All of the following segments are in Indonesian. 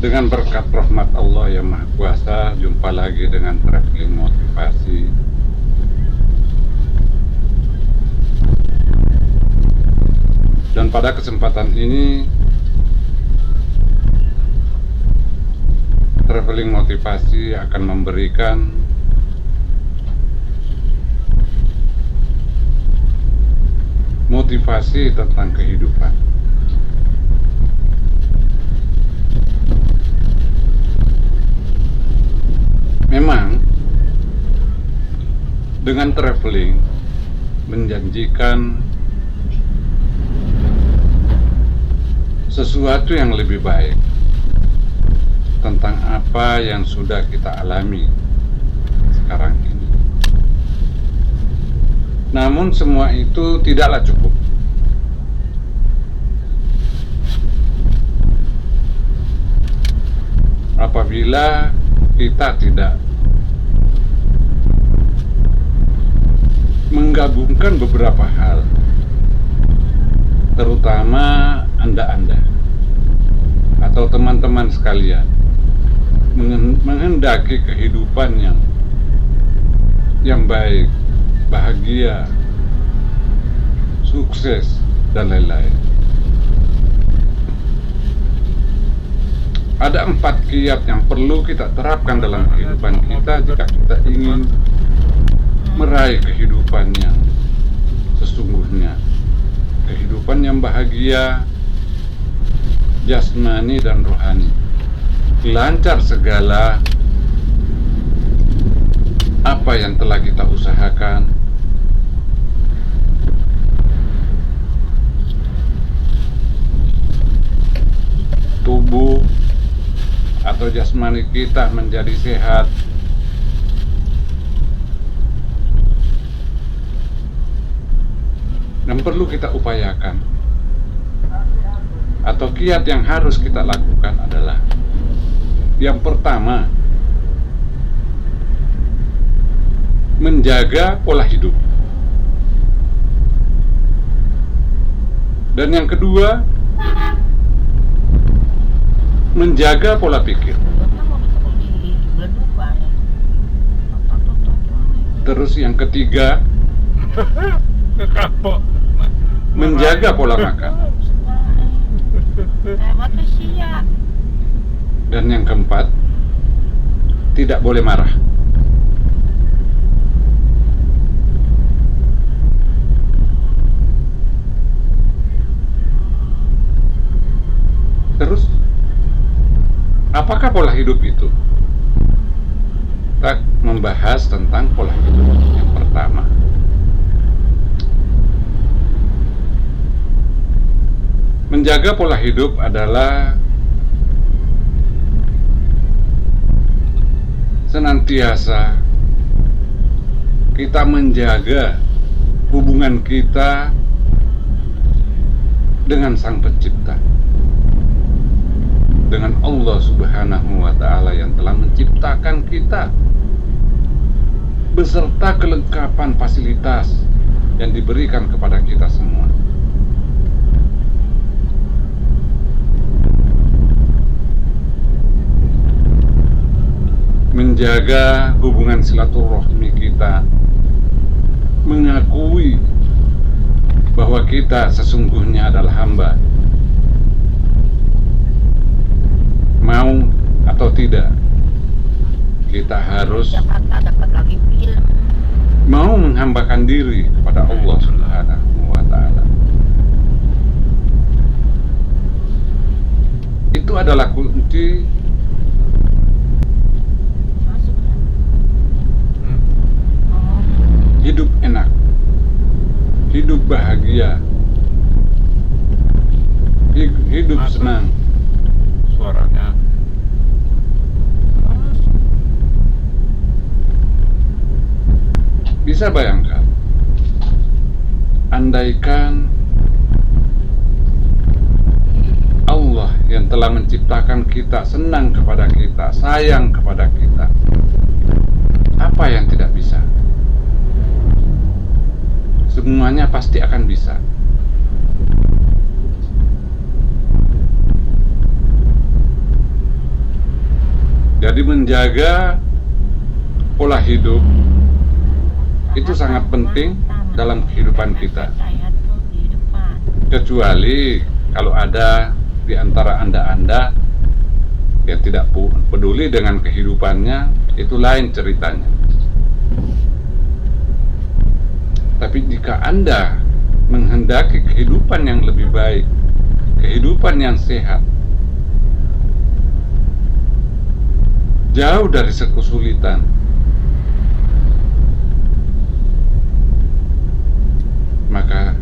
Dengan berkat rahmat Allah yang Maha Kuasa, jumpa lagi dengan traveling motivasi. Dan pada kesempatan ini, traveling motivasi akan memberikan motivasi tentang kehidupan. Memang dengan traveling menjanjikan sesuatu yang lebih baik tentang apa yang sudah kita alami sekarang ini. Namun semua itu tidaklah cukup. Apabila kita tidak menggabungkan beberapa hal, terutama Anda atau teman-teman sekalian menghendaki kehidupan yang baik, bahagia, sukses, dan lain-lain. Ada 4 kiat yang perlu kita terapkan dalam kehidupan kita jika kita ingin meraih kehidupan yang sesungguhnya, kehidupan yang bahagia, jasmani dan rohani, lancar segala apa yang telah kita usahakan, tubuh atau jasmani kita menjadi sehat, yang perlu kita upayakan atau kiat yang harus kita lakukan adalah yang pertama, menjaga pola hidup, dan yang kedua, menjaga pola pikir. Terus yang ketiga, menjaga pola makan. Dan yang keempat, tidak boleh marah. Terus, apakah pola hidup itu? Kita membahas tentang pola hidup yang pertama. Menjaga pola hidup adalah senantiasa kita menjaga hubungan kita dengan Sang Pencipta, dengan Allah Subhanahu wa Ta'ala yang telah menciptakan kita beserta kelengkapan fasilitas yang diberikan kepada kita semua. Menjaga hubungan silaturahmi kita, mengakui bahwa kita sesungguhnya adalah hamba, mau atau tidak, kita harus mau menghambakan diri kepada Allah Subhanahu wa Ta'ala. Itu adalah kunci hidup enak, hidup bahagia, hidup senang. Suaranya bisa bayangkan, andaikan Allah yang telah menciptakan kita senang kepada kita, sayang kepada kita, apa yang tidak bisa? Semuanya pasti akan bisa. Jadi menjaga pola hidup itu sangat penting dalam kehidupan kita. Kecuali kalau ada di antara Anda yang tidak peduli dengan kehidupannya, itu lain ceritanya. Tapi jika Anda menghendaki kehidupan yang lebih baik, kehidupan yang sehat, jauh dari kesulitan, maka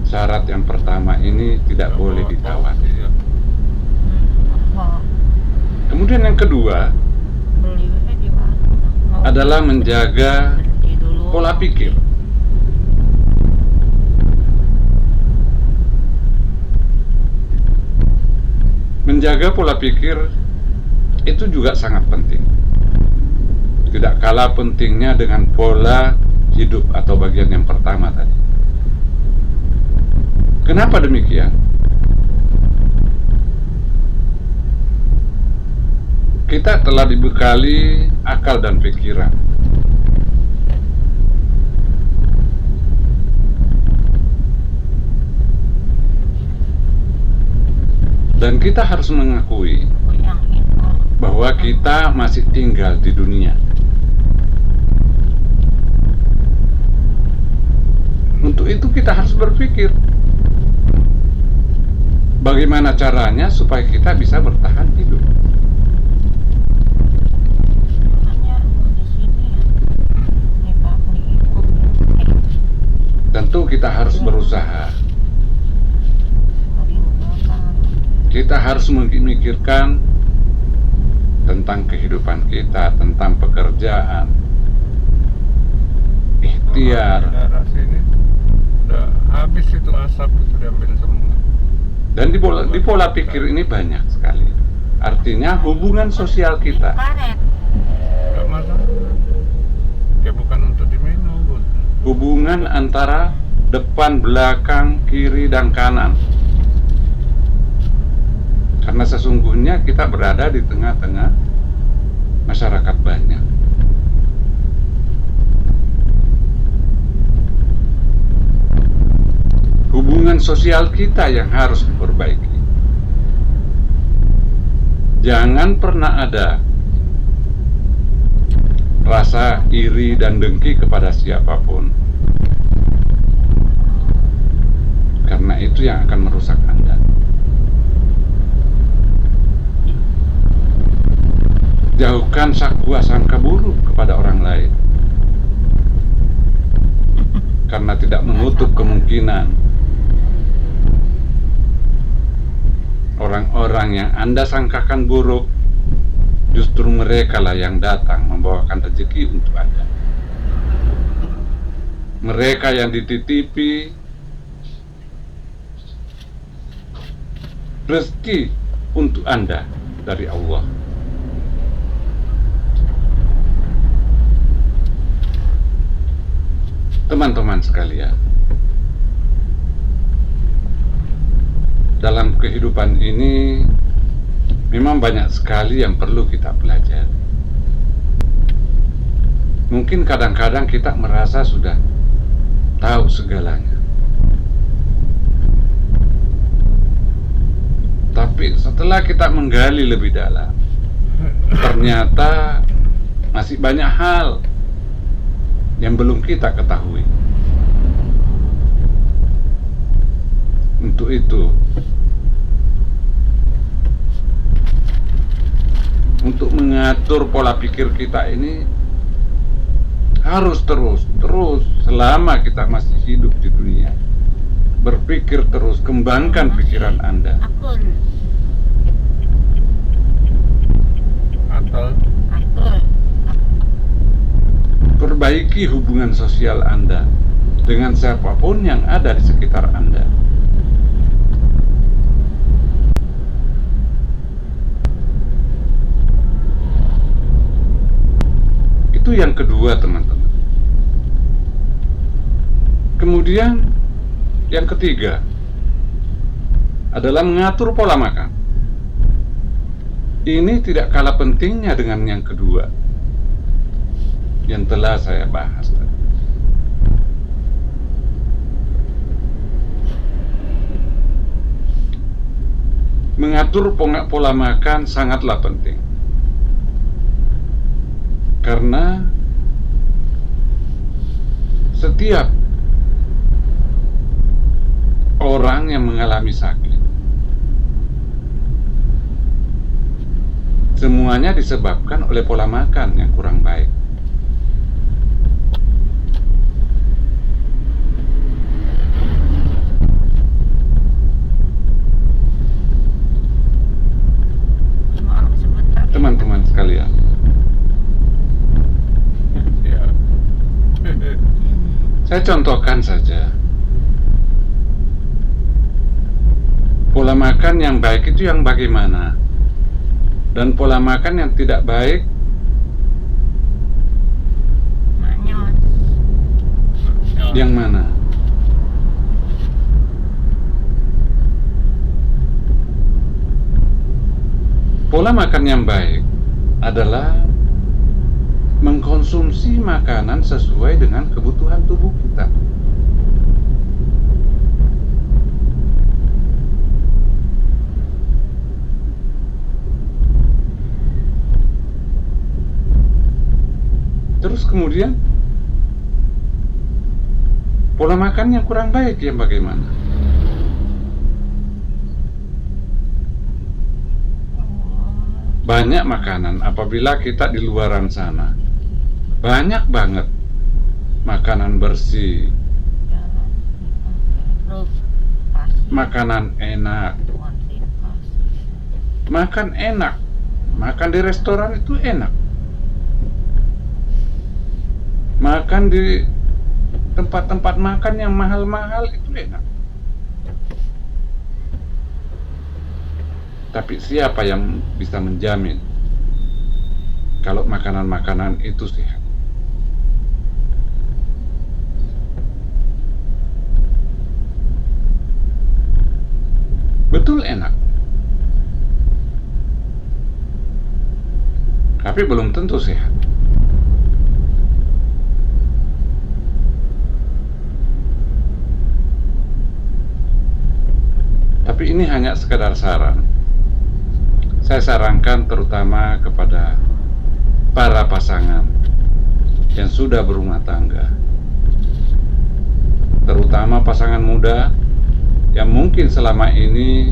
syarat yang pertama ini tidak boleh ditawar. Kemudian yang kedua adalah menjaga pola pikir. Menjaga pola pikir itu juga sangat penting. Tidak kalah pentingnya dengan pola hidup atau bagian yang pertama tadi. Kenapa demikian? Kita telah dibekali akal dan pikiran. Dan kita harus mengakui bahwa kita masih tinggal di dunia. Untuk itu kita harus berpikir bagaimana caranya supaya kita bisa bertahan hidup. Tentu kita harus berusaha. Kita harus memikirkan tentang kehidupan kita, tentang pekerjaan, ikhtiar. Udah habis itu asap itu diambil semua. Dan di pola pikir ini banyak sekali. Artinya hubungan sosial kita. Gak masalah. Ya bukan untuk diminum. Hubungan antara depan, belakang, kiri, dan kanan. Karena sesungguhnya kita berada di tengah-tengah masyarakat banyak. Hubungan sosial kita yang harus diperbaiki. Jangan pernah ada rasa iri dan dengki kepada siapapun. Karena itu yang akan merusak Anda. Jauhkan sangka buruk kepada orang lain. Karena tidak menutup kemungkinan orang-orang yang Anda sangkakan buruk, justru mereka lah yang datang membawakan rezeki untuk Anda. Mereka yang dititipi rezeki untuk Anda dari Allah. Teman-teman sekalian, dalam kehidupan ini memang banyak sekali yang perlu kita pelajari. Mungkin kadang-kadang kita merasa sudah tahu segalanya. Tapi setelah kita menggali lebih dalam, ternyata masih banyak hal yang belum kita ketahui. Untuk itu, untuk mengatur pola pikir kita ini harus terus selama kita masih hidup di dunia. Berpikir terus, kembangkan pikiran Anda. Perbaiki hubungan sosial Anda dengan siapapun yang ada di sekitar Anda. Itu yang kedua, teman-teman. Kemudian yang ketiga adalah mengatur pola makan. Ini tidak kalah pentingnya dengan yang kedua yang telah saya bahas tadi. Mengatur pola makan sangatlah penting. Karena setiap orang yang mengalami sakit, semuanya disebabkan oleh pola makan yang kurang baik. Teman-teman sekalian, Ya. saya contohkan saja. Pola makan yang baik itu yang bagaimana? Dan pola makan yang tidak baik yang mana? Pola makan yang baik adalah mengkonsumsi makanan sesuai dengan kebutuhan tubuh kita. Terus kemudian pola makan yang kurang baik yang bagaimana? Banyak makanan apabila kita di luaran sana, banyak banget makanan bersih, makanan enak, makan enak, makan di restoran itu enak, makan di tempat-tempat makan yang mahal-mahal itu enak. Tapi siapa yang bisa menjamin kalau makanan-makanan itu sehat? Betul enak, tapi belum tentu sehat. Tapi ini hanya sekadar saran. Saya sarankan terutama kepada para pasangan yang sudah berumah tangga, terutama pasangan muda yang mungkin selama ini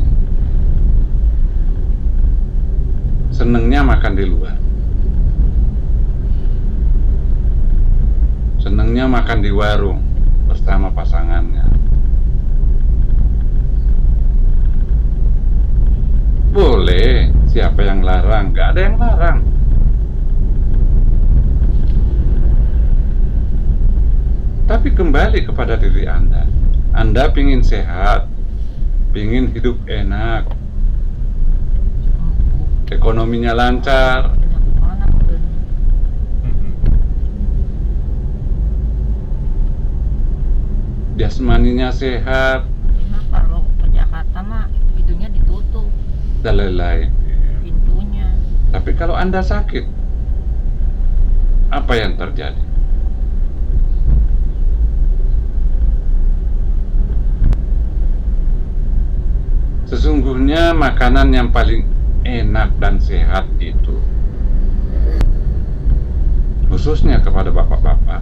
senengnya makan di luar, senengnya makan di warung bersama pasangannya. Boleh, siapa yang larang? Gak ada yang larang. Tapi kembali kepada diri Anda. Anda pingin sehat, pingin hidup enak, ekonominya lancar, jasmaninya sehat, kalau ke Jakarta mah pintunya ditutup dan lain-lain. pintunya. Tapi kalau Anda sakit, apa yang terjadi? Sesungguhnya makanan yang paling enak dan sehat itu, khususnya kepada bapak-bapak,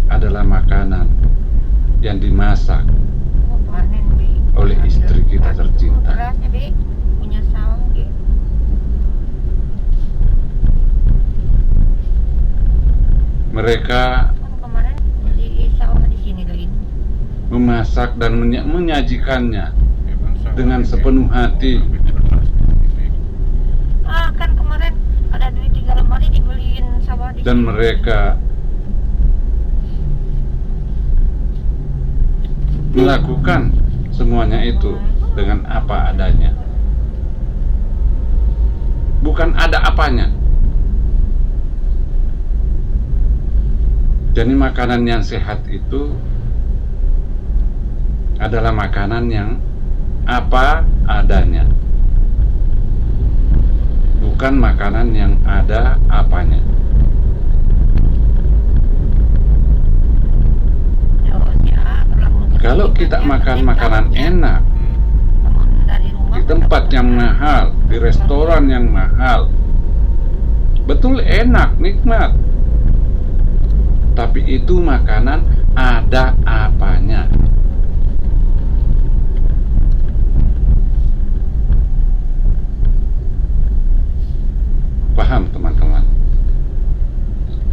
adalah makanan yang dimasak Panen Bi oleh istri kita tercinta. berasnya Bi punya sawah Bi. Mereka Kan kemarin beli sawah di sini lagi. memasak dan menyajikannya dengan sepenuh hati. Kan kemarin ada duit 3 lemari dibeliin sawah di Dan sini. mereka melakukan semuanya itu dengan apa adanya, bukan ada apanya. Jadi makanan yang sehat itu adalah makanan yang apa adanya. bukan makanan yang ada apanya. Kalau kita makan makanan enak di tempat yang mahal, di restoran yang mahal, betul enak, nikmat, tapi itu makanan ada apanya. Paham teman-teman?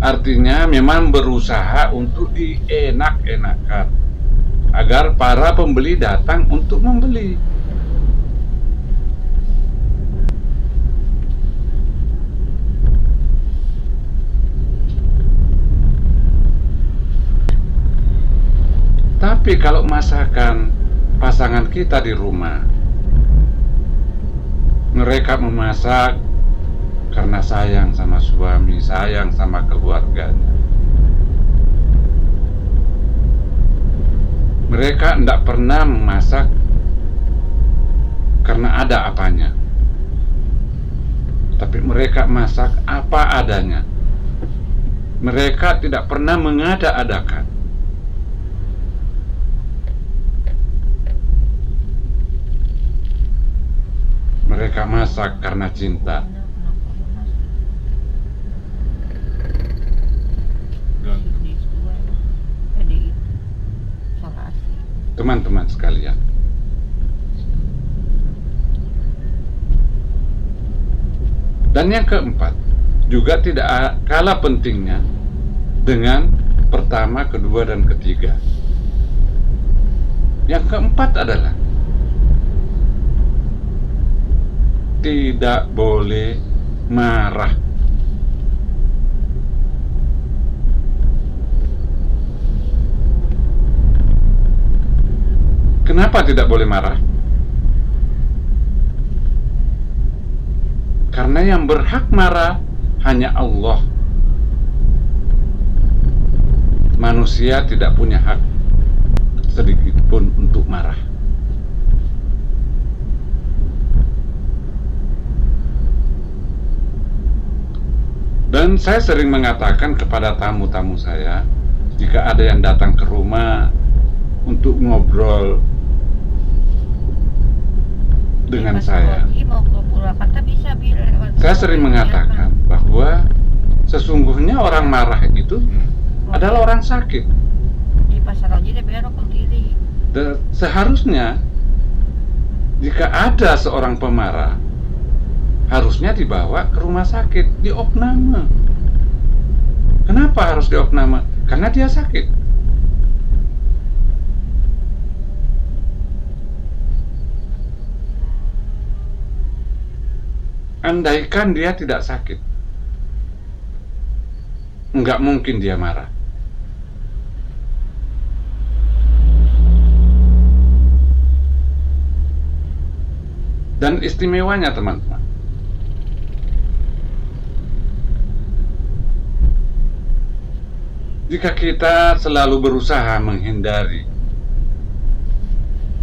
Artinya memang berusaha untuk dienak-enakan agar para pembeli datang untuk membeli. Tapi kalau masakan pasangan kita di rumah, mereka memasak karena sayang sama suami, sayang sama keluarganya. Mereka tidak pernah memasak karena ada apanya, tapi mereka masak apa adanya. Mereka tidak pernah mengada-adakan. Mereka masak karena cinta. Teman-teman sekalian, dan yang keempat juga tidak kalah pentingnya dengan pertama, kedua, dan ketiga. Yang keempat adalah tidak boleh marah. Kenapa tidak boleh marah? Karena yang berhak marah hanya Allah. Manusia tidak punya hak sedikit pun untuk marah. Dan saya sering mengatakan kepada tamu-tamu saya, jika ada yang datang ke rumah untuk ngobrol dengan saya sering mengatakan bahwa sesungguhnya orang marah itu adalah orang sakit. Dan seharusnya jika ada seorang pemarah, harusnya dibawa ke rumah sakit, diopname. Kenapa harus diopname? Karena dia sakit. Andaikan dia tidak sakit, nggak mungkin dia marah. Dan istimewanya teman-teman, jika kita selalu berusaha menghindari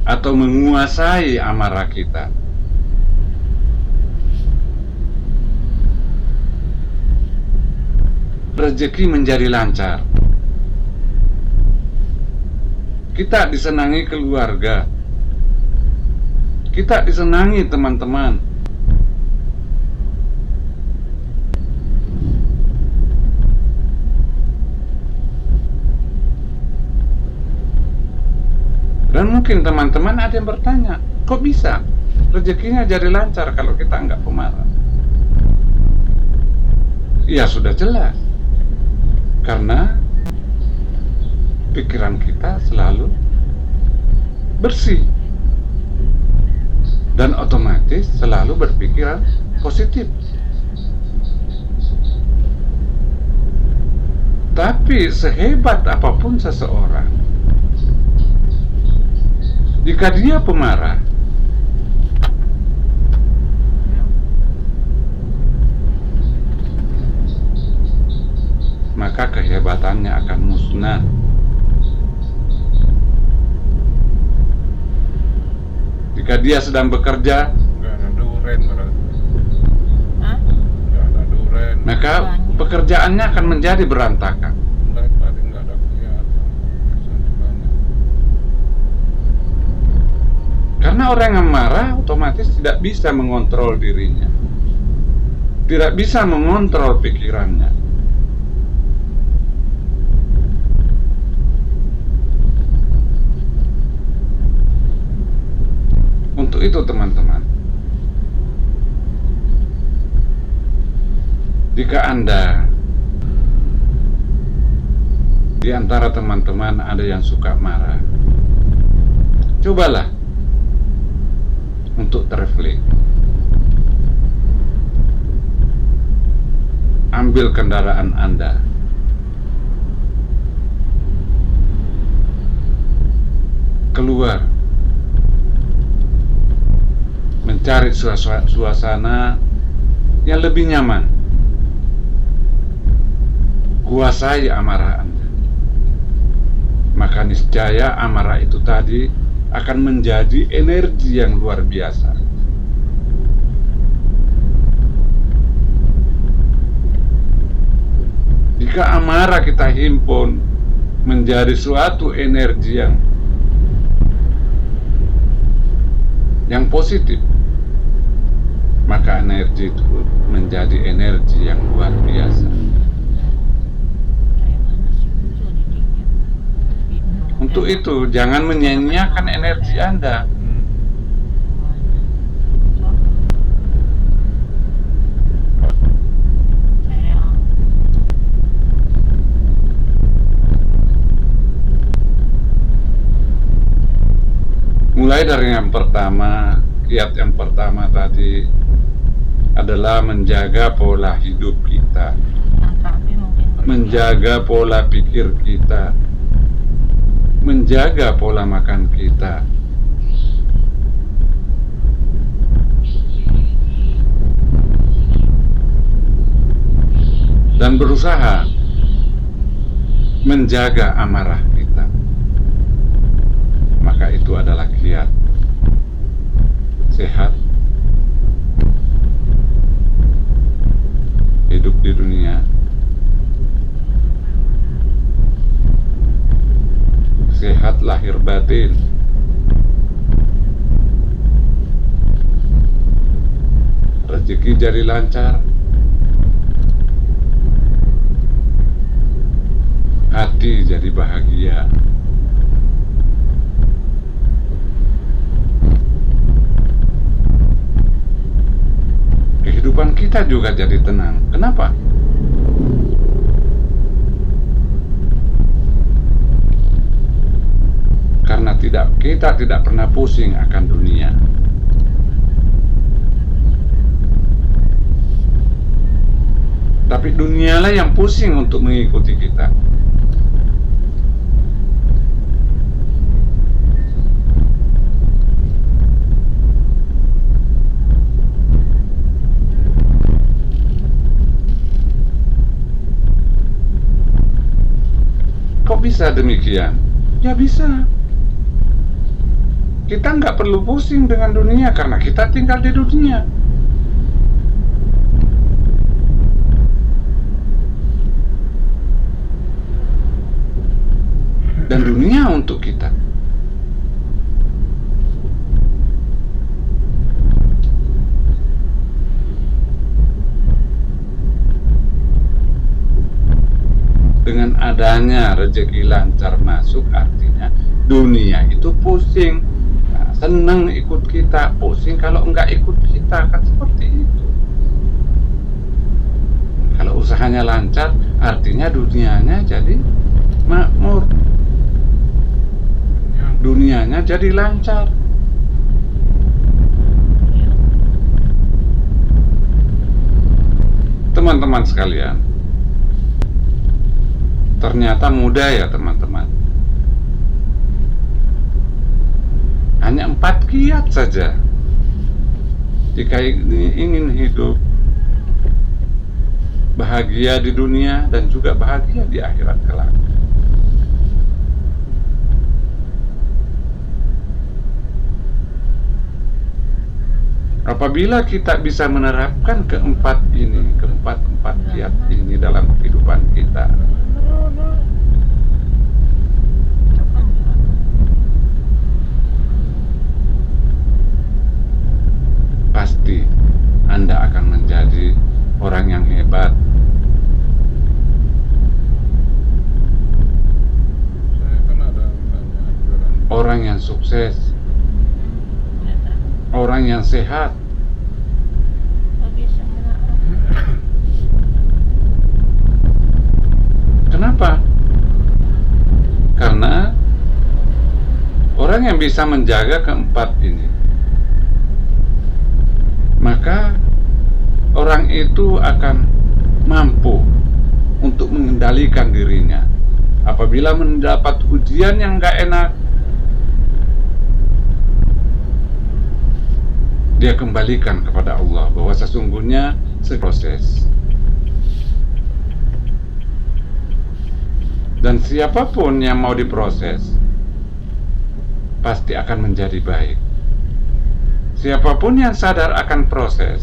atau menguasai amarah kita, rezeki menjadi lancar. Kita disenangi keluarga, kita disenangi teman-teman. Dan mungkin teman-teman ada yang bertanya, kok bisa rezekinya jadi lancar kalau kita nggak pemarah? Ya sudah jelas, karena pikiran kita selalu bersih dan otomatis selalu berpikiran positif. Tapi sehebat apapun seseorang, jika dia pemarah, maka kehebatannya akan musnah. Jika dia sedang bekerja, nggak ada duren berarti. Hah? maka pekerjaannya akan menjadi berantakan. Dari tadi nggak ada kelihatan. Kesannya banyak. Karena orang yang marah otomatis tidak bisa mengontrol dirinya, tidak bisa mengontrol pikirannya. Untuk itu teman-teman, jika Anda di antara teman-teman ada yang suka marah, cobalah untuk terrefleks. Ambil kendaraan Anda, keluar, mencari suasana yang lebih nyaman. Kuasai amarah Anda, maka niscaya amarah itu tadi akan menjadi energi yang luar biasa. Jika amarah kita himpun menjadi suatu energi yang positif, maka energi itu menjadi energi yang luar biasa. Untuk itu, jangan menyia-nyiakan energi Anda. Mulai dari yang pertama, kiat yang pertama tadi adalah menjaga pola hidup kita, menjaga pola pikir kita, menjaga pola makan kita. Dan berusaha menjaga amarah kita. Maka itu adalah kiat sehat hidup di dunia, sehat lahir batin, rezeki jadi lancar, hati jadi bahagia. Kehidupan kita juga jadi tenang. Kenapa? Karena kita tidak pernah pusing akan dunia. Tapi dunialah yang pusing untuk mengikuti kita. Kok bisa demikian? Ya bisa. Kita nggak perlu pusing dengan dunia karena kita tinggal di dunia. Dan dunia untuk kita. Dengan adanya rezeki lancar masuk, artinya dunia itu pusing. Nah, senang ikut kita, pusing kalau enggak ikut kita, kan seperti itu. Kalau usahanya lancar, artinya dunianya jadi makmur, dunianya jadi lancar. Teman-teman sekalian, ternyata mudah ya teman-teman. Hanya 4 kiat saja. Jika ingin hidup bahagia di dunia dan juga bahagia di akhirat kelak. Apabila kita bisa menerapkan keempat kiat ini dalam kehidupan kita, pasti Anda akan menjadi orang yang hebat, Saya kan ada tanya anjuran. orang yang sukses, orang yang sehat. Nggak bisa menahan. Kenapa? Karena orang yang bisa menjaga keempat ini, maka orang itu akan mampu untuk mengendalikan dirinya. Apabila mendapat ujian yang gak enak, dia kembalikan kepada Allah bahwa sesungguhnya proses. Dan siapapun yang mau diproses pasti akan menjadi baik. Siapapun yang sadar akan proses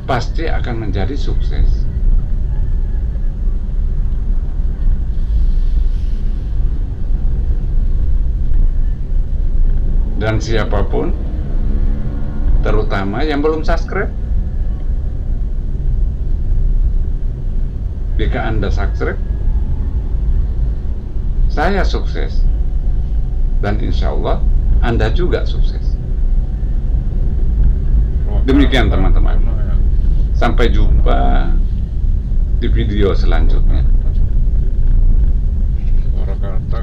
pasti akan menjadi sukses. Dan siapapun, terutama yang belum subscribe, jika Anda subscribe, saya sukses, dan insya Allah Anda juga sukses. Demikian teman-teman. Sampai jumpa di video selanjutnya. Suara kata